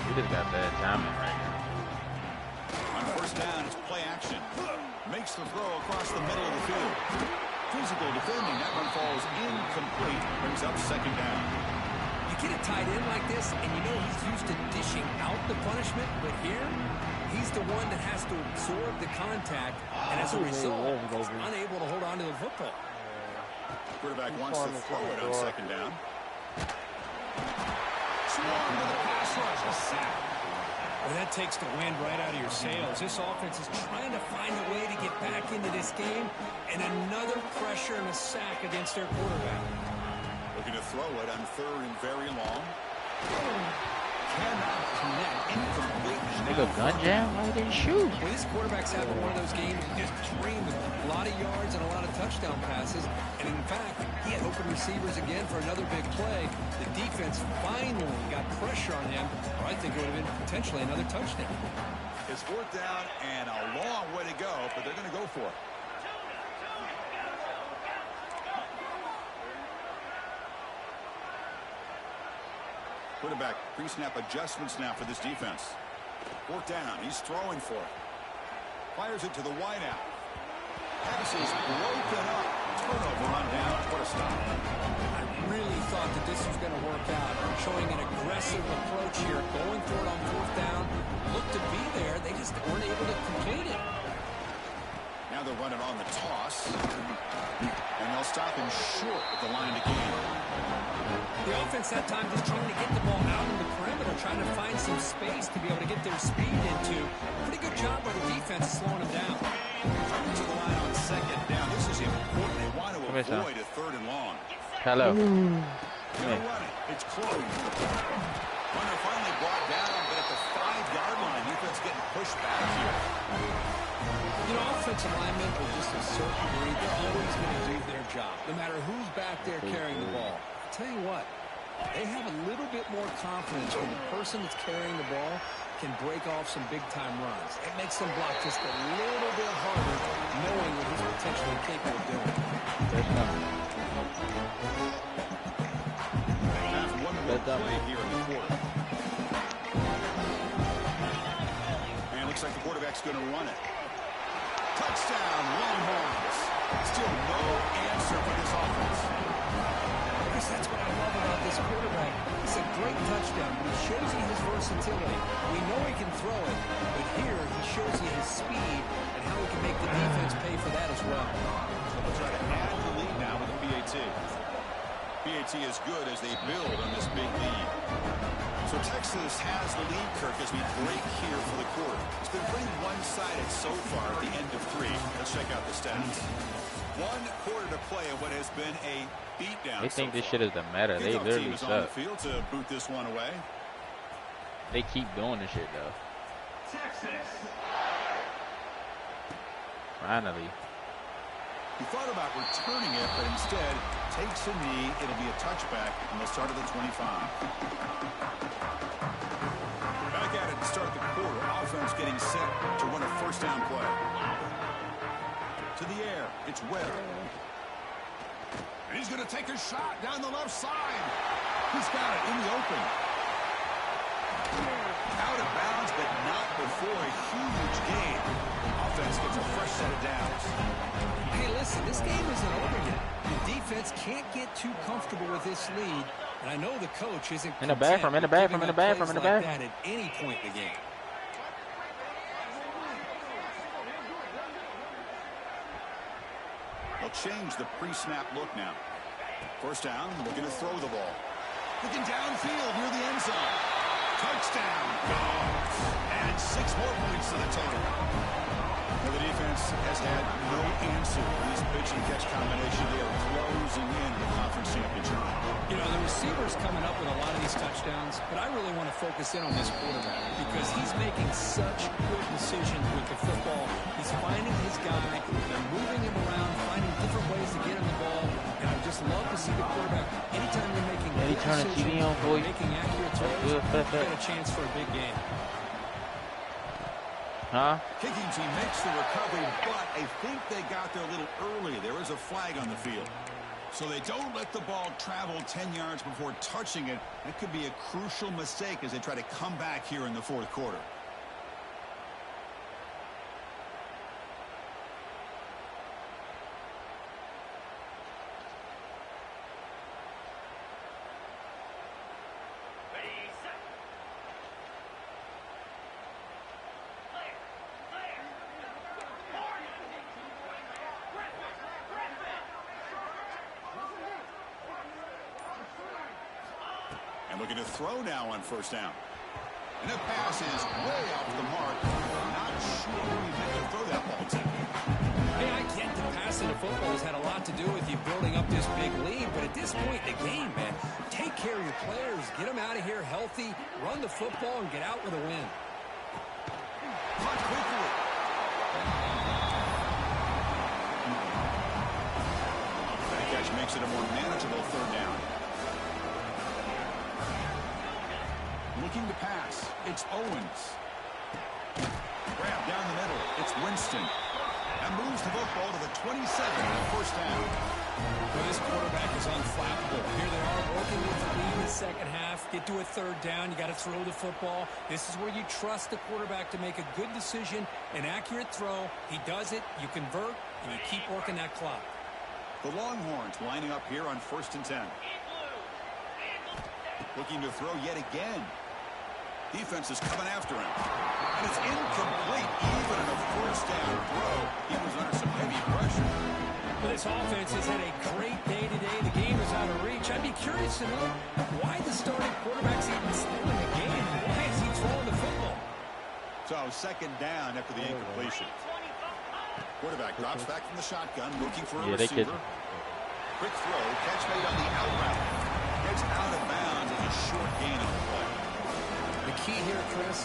He just got bad timing right here. On first down, it's play action. Makes the throw across the middle of the field. Physical defending. That one falls incomplete. Brings up second down. Get a tight end like this, and you know he's used to dishing out the punishment, but here, he's the one that has to absorb the contact, and as a result, he's unable to hold on to the football. Quarterback wants to throw it on second down. Swung to the pass rush, a sack. Well, that takes the wind right out of your sails. This offense is trying to find a way to get back into this game, and another pressure and a sack against their quarterback. Looking to throw it on third and very long. Cannot connect. Incomplete. Nigga gun jam? Why he didn't shoot? Well, this quarterback's having one of those games just dreamed of a lot of yards and a lot of touchdown passes. And in fact, he had open receivers again for another big play. The defense finally got pressure on him, or I think it would have been potentially another touchdown. It's fourth down and a long way to go, but they're going to go for it. Quarterback pre-snap adjustments now for this defense. Fourth down, he's throwing for it. Fires it to the wideout. Pass is broken up. Turnover on down. What a stop. I really thought that this was going to work out. Showing an aggressive approach here, going for it on fourth down. Looked to be there. They just weren't able to complete it. Now they're running on the toss. And they'll stop him short at the line to gain. The offense that time just trying to get the ball out in the perimeter, trying to find some space to be able to get their speed into. Pretty good job by the defense slowing them down. Coming to the line on second down. This is important. They want to avoid a third and long. Hello. Gonna run it. It's close. Runner finally brought down, but at the 5-yard line, defense getting pushed back here. You know, offensive linemen are just a certain breed. They're always going to do their job, no matter who's back there carrying the ball. I'll tell you what, they have a little bit more confidence when the person that's carrying the ball can break off some big-time runs. It makes them block just a little bit harder, knowing what he's potentially capable of doing. Have one more play here in the quarter. And looks like the quarterback's going to run it. Touchdown, Longhorns. Still no answer for this offense. Chris, that's what I love about this quarterback. He's versatility. We know he can throw it, but here he shows you his speed and how he can make the defense pay for that as well. So they'll try to add the lead now with a PAT. PAT is good as they build on this big lead. So Texas has the lead, Kirk, as we break here for the quarter. It's been pretty one-sided so far at the end of 3. Let's check out the stats. 1 quarter to play in what has been a beatdown. They think this shit is the meta. They literally suck. On the field to boot this one away. They keep doing this shit though. Texas. Finally. He thought about returning it, but instead takes a knee. It'll be a touchback, and they'll start at the 25. Back at it to start the quarter. Offense getting set to run a first down play. To the air. It's Webb. And he's going to take a shot down the left side. He's got it in the open. Out of bounds, but not before a huge gain. Offense gets a fresh set of downs. Hey, listen, this game isn't over yet. The defense can't get too comfortable with this lead, and I know the coach isn't in the bathroom, in the bathroom, in the bathroom, in the bathroom. Like that at any point in the game. They'll change the pre-snap look now. First down, looking to throw the ball. Looking downfield near the end zone. Touchdown, Dogs. And 6 more points to the total. Now the defense has had no answer in this pitch and catch combination. They are closing in the conference championship. You know, the receiver's coming up with a lot of these touchdowns, but I really want to focus in on this quarterback because he's making such good decisions with the football. He's finding his guy, they're moving him around, finding different ways to get him the ball, and I just love to see the quarterback. Anytime you're making good decisions, making accurate throws, you get a chance for a big game. Huh? Kicking team makes the recovery, but I think they got there a little early. There is a flag on the field. So they don't let the ball travel 10 yards before touching it. That could be a crucial mistake as they try to come back here in the 4th quarter. Looking to throw now on first down. And that pass is way off the mark. Not sure we meant to throw that ball to. Hey, I get the passing of football has had a lot to do with you building up this big lead, but at this point in the game, man, take care of your players, get them out of here healthy, run the football, and get out with a win. Caught quickly. That catch makes it a more manageable 3rd down. Looking to pass. It's Owens. Grab down the middle. It's Winston. And moves the football to the 27 on first down. Well, this quarterback is unflappable. Here they are working with the lead in the second half. Get to a 3rd down. You got to throw the football. This is where you trust the quarterback to make a good decision, an accurate throw. He does it. You convert, and you keep working that clock. The Longhorns lining up here on 1st and 10. Looking to throw yet again. Defense is coming after him. And it's incomplete. Even in a first down throw, he was under some heavy pressure. Well, this offense has had a great day today. The game is out of reach. I'd be curious to know why the starting quarterback's even still in the game. Why is he throwing the football? So, 2nd down after the incompletion. Quarterback drops back from the shotgun, looking for a receiver. Quick throw, catch made on the out route. Gets out of bounds as a short gain on the play. The key here, Chris,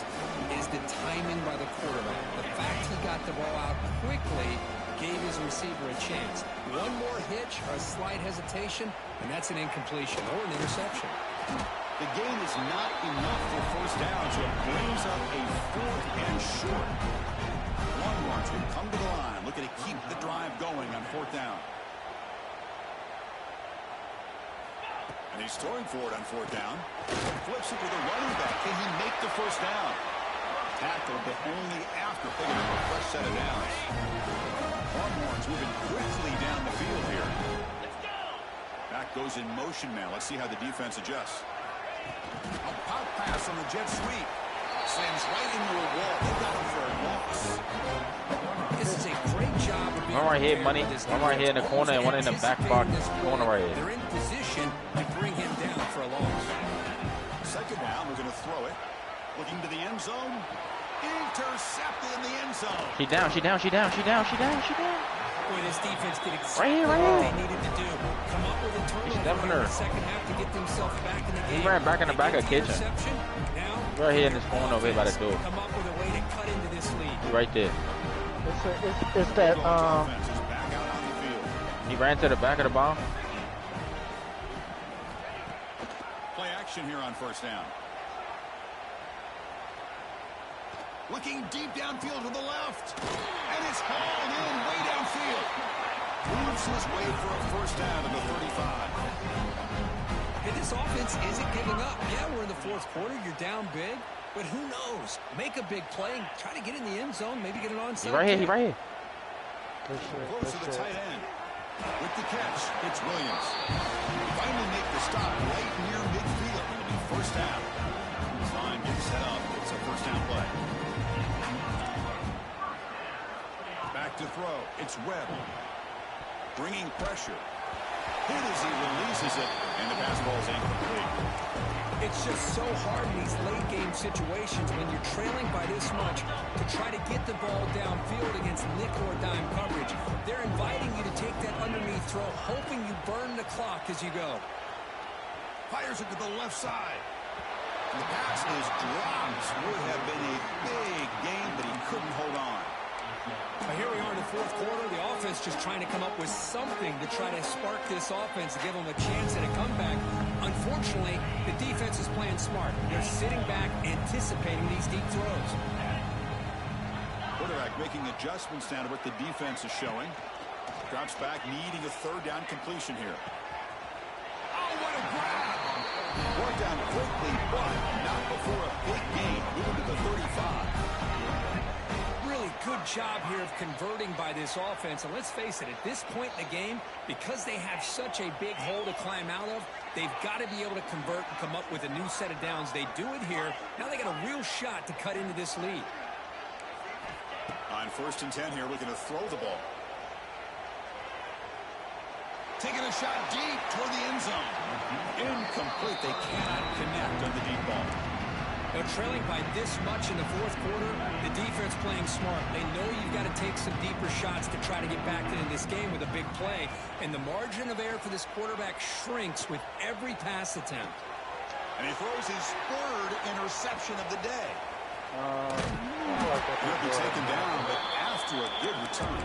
is the timing by the quarterback. The fact he got the ball out quickly gave his receiver a chance. One more hitch or a slight hesitation, and that's an incompletion or an interception. The gain is not enough for first down, so it brings up a 4th and short. Longhorns will come to the line, looking to keep the drive going on 4th down. And he's throwing for it on 4th down. Flips it to the running back. Can he make the first down? Tackled, but only after picking up a fresh set of downs. Longhorns moving quickly down the field here. Back goes in motion now. Let's see how the defense adjusts. A pop pass on the jet sweep. Slams right into a wall. They got him for a loss. This is a great job of being one right here, prepared money. with this One right here in the defense, corner and one in the back box. anticipating this Corner right They're here. in position to bring him down for a loss. Second down, we're going to throw it. Looking to the end zone. Intercepted in the end zone. She down. Boy, this defense did exactly Right here. what they needed to do. Come up with a He's turnover stepping in her. the second half to get themselves back in the game. He ran back in the They back get of the kitchen. interception. Now, Right here in this corner over here by the door. come up with a way to cut into this lead. Right there. It's that Offense is back out on the field. He ran to the back of the bomb. Play action here on first down. Looking deep downfield to the left. And it's hauled in way downfield. Moves his way for a first down to the 35. Hey, this offense isn't giving up. Yeah, we're in the fourth quarter. You're down big. But who knows? Make a big play. Try to get in the end zone. Maybe get an onside. He right here. Close to the tight end. With the catch, it's Williams. Finally make the stop right near midfield. It'll be first down. This line gets set up. It's a first down play. Back to throw. It's Webb. Bringing pressure. Hit as he releases it, and the pass ball is incomplete. It's just so hard in these late game situations when you're trailing by this much to try to get the ball downfield against nickel or dime coverage. They're inviting you to take that underneath throw, hoping you burn the clock as you go. Fires it to the left side. And the pass is dropped. Would have been a big game, but he couldn't hold on. Here we are in the fourth quarter. The offense just trying to come up with something to try to spark this offense, to give them a chance at a comeback. Unfortunately, the defense is playing smart. They're sitting back, anticipating these deep throws. Quarterback making adjustments down to what the defense is showing. Drops back, needing a third down completion here. Oh, what a grab! Brought down quickly, but not before a big gain. Moving to the 35. Good job here of converting by this offense. And let's face it, at this point in the game, because they have such a big hole to climb out of, they've got to be able to convert and come up with a new set of downs. They do it here. Now they got a real shot to cut into this lead. On first and 10 here, looking to throw the ball. Taking a shot deep toward the end zone. Incomplete. They cannot connect on the deep ball. They're trailing by this much in the fourth quarter. The defense playing smart. They know you've got to take some deeper shots to try to get back into this game with a big play. And the margin of error for this quarterback shrinks with every pass attempt. And he throws his third interception of the day. He'll be taken down, but after a good return.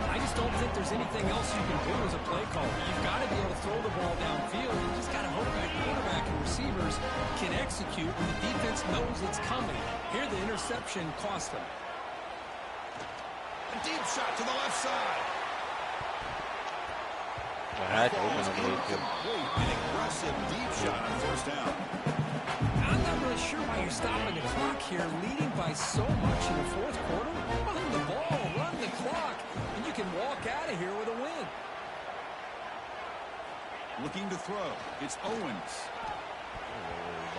I just don't think there's anything else you can do as a play caller. You've got to be able to throw the ball downfield. You just got to hope your quarterback and receivers can execute when the defense knows it's coming. Here, the interception cost them. A deep shot to the left side. An aggressive deep shot on first down. I'm not really sure why you're stopping the clock here, leading by so much in the fourth quarter. Run the ball, run the clock, and you can walk out of here with a win. Looking to throw. It's Owens.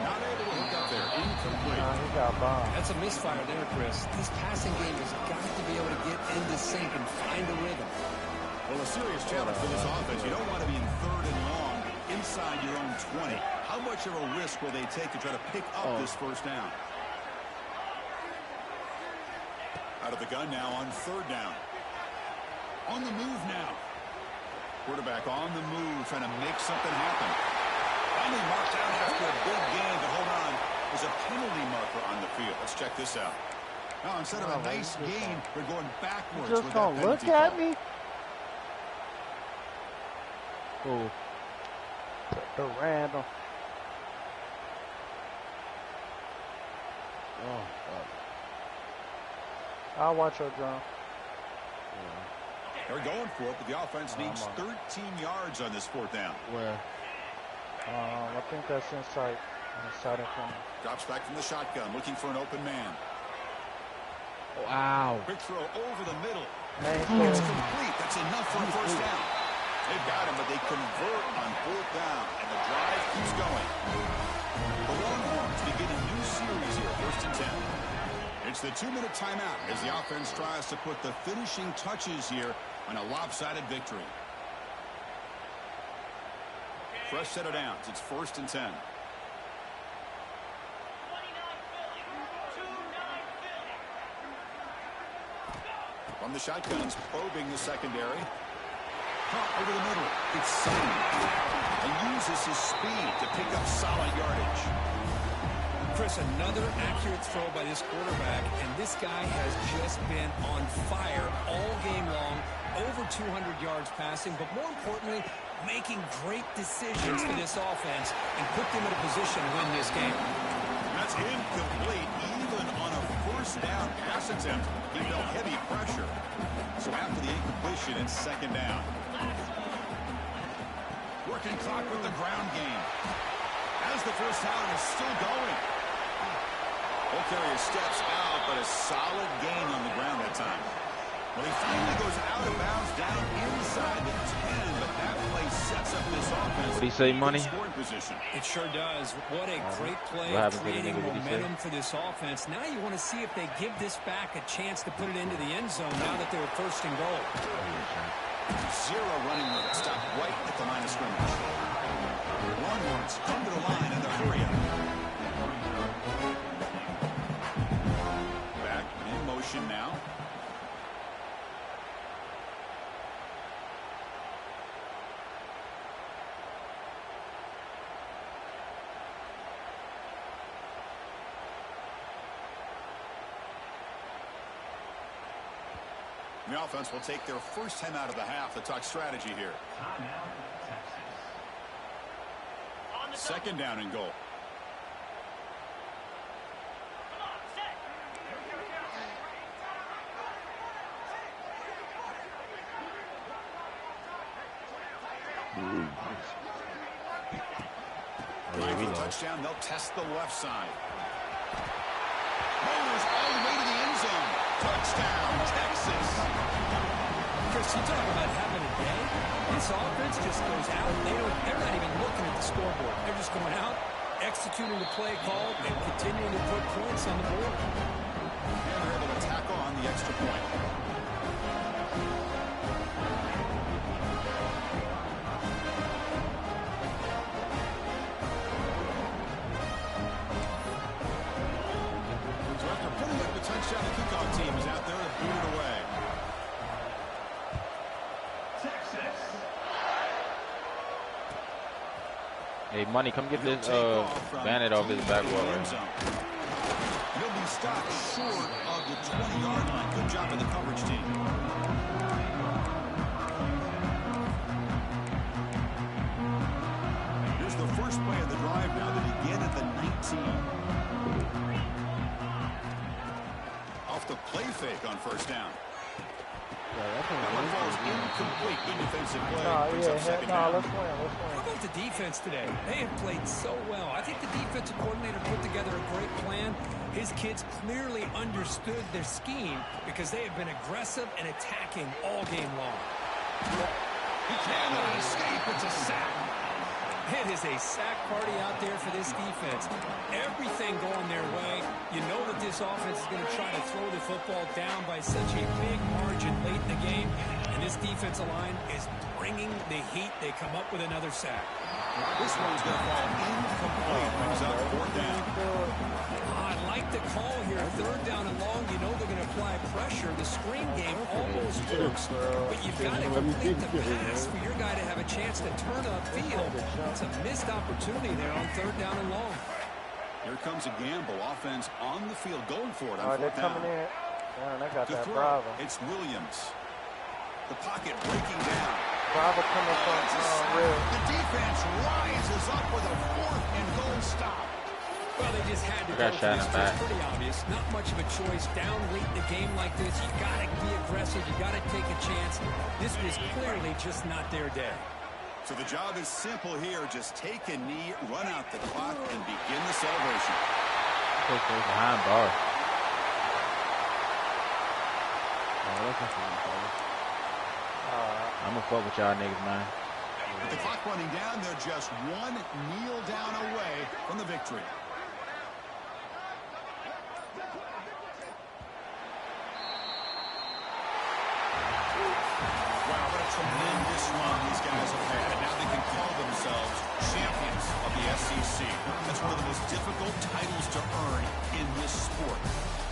Not able to hook up there. Incomplete. He got bombed. That's a misfire there, Chris. This passing game has got to be able to get into sync and find a rhythm. Well, a serious challenge for this offense. You don't want to be in third and long inside your own 20. How much of a risk will they take to try to pick up this first down? Out of the gun now on third down. On the move now. Quarterback on the move, trying to make something happen. Finally marked out after a big gain, but hold on. There's a penalty marker on the field. Let's check this out. Now, instead of a nice gain, we're going backwards. You just gonna look at me? Oh. The random. Oh, God. I'll watch your drum. They're going for it, but the offense needs 13 yards on this fourth down. Where? I think that's inside. Inside of him. Drops back from the shotgun, looking for an open man. Wow. Quick throw over the middle. Man, It's complete. That's enough for a first down. They've got him, but they convert on fourth down, and the drive keeps going. The Longhorns begin a new series here, 1st and 10. It's the 2-minute timeout as the offense tries to put the finishing touches here on a lopsided victory. Fresh set of downs. It's 1st and 10. From the shotguns, probing the secondary. Caught over the middle. It's Sonny. And uses his speed to pick up solid yardage. Chris, another accurate throw by this quarterback, and this guy has just been on fire all game long. Over 200 yards passing, but more importantly, making great decisions for this offense and put them in a position to win this game. That's incomplete. Even on a 1st down pass attempt, he felt heavy pressure. So after the incompletion, it's 2nd down. Working clock with the ground game. As the 1st down is still going. Ball carrier steps out, but a solid gain on the ground that time. Well, he finally goes out of bounds down inside the 10, but that play sets up this offense. What do you say, Money? It sure does. What a great play, creating momentum for this offense. Now you want to see if they give this back a chance to put it into the end zone now that they're 1st and goal. 0 running room. Stop right at the line of scrimmage. Longhorns come to the line in the hurry up. Back in motion now. The offense will take their 1st time out of the half to talk strategy here. 2nd down and goal. Going for touchdown, they'll test the left side. Motors all the way to the end zone. Touchdown, Texas. Chris, you talk about having a day. This offense just goes out. They're not even looking at the scoreboard. They're just going out, executing the play called, and continuing to put points on the board. And they're able to tackle on the extra point. So after putting up the touchdown, the kickoff team is out there to boot it away. Hey, Money, come get this bandit off his back wall. He'll be stopped short of the 20-yard line. Good job of the coverage team. Here's the first play of the drive now. They begin at the 19. Off the play fake on 1st down. That one falls incomplete. Good defensive play. Let's win. How about the defense today? They have played so well. I think the defensive coordinator put together a great plan. His kids clearly understood their scheme because they have been aggressive and attacking all game long. He cannot escape. It's a sack. It is a sack party out there for this defense. Everything going their way. You know that this offense is going to try to throw the football down by such a big margin late in the game. And this defensive line is bringing the heat. They come up with another sack. This one's going to fall incomplete. Brings up 4th down. I like the call here. 3rd down and long. You know they're going to apply pressure. The screen game almost works. But you've got to complete the pass for your guy to have a chance to turn upfield. It's a missed opportunity there on 3rd down and long. Here comes a gamble. Offense on the field going for it on 4th they're down. coming in. Man, I got To that throw, Bravo. it's Williams. The pocket breaking down. Bravo coming from real. The defense rises up with a 4th and goal stop. Well, they just had to go for this. It's pretty obvious. Not much of a choice. Down late in the game like this, you got to be aggressive. You got to take a chance. This was clearly just not their day. So the job is simple here. Just take a knee, run out the clock, and begin the celebration. Behind bar. Oh, that's I'm gonna fuck with y'all niggas, man. With the clock running down, they're just one kneel down away from the victory. Wow, what a tremendous run these guys have had. And now they can call themselves champions of the SEC. That's one of the most difficult titles to earn in this sport.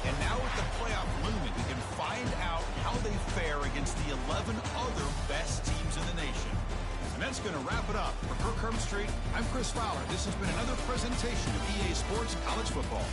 And now with the playoff looming, we can find out how they fare against the 11 other best teams in the nation. And that's going to wrap it up. For Kirk Herbstreit, I'm Chris Fowler. This has been another presentation of EA Sports College Football.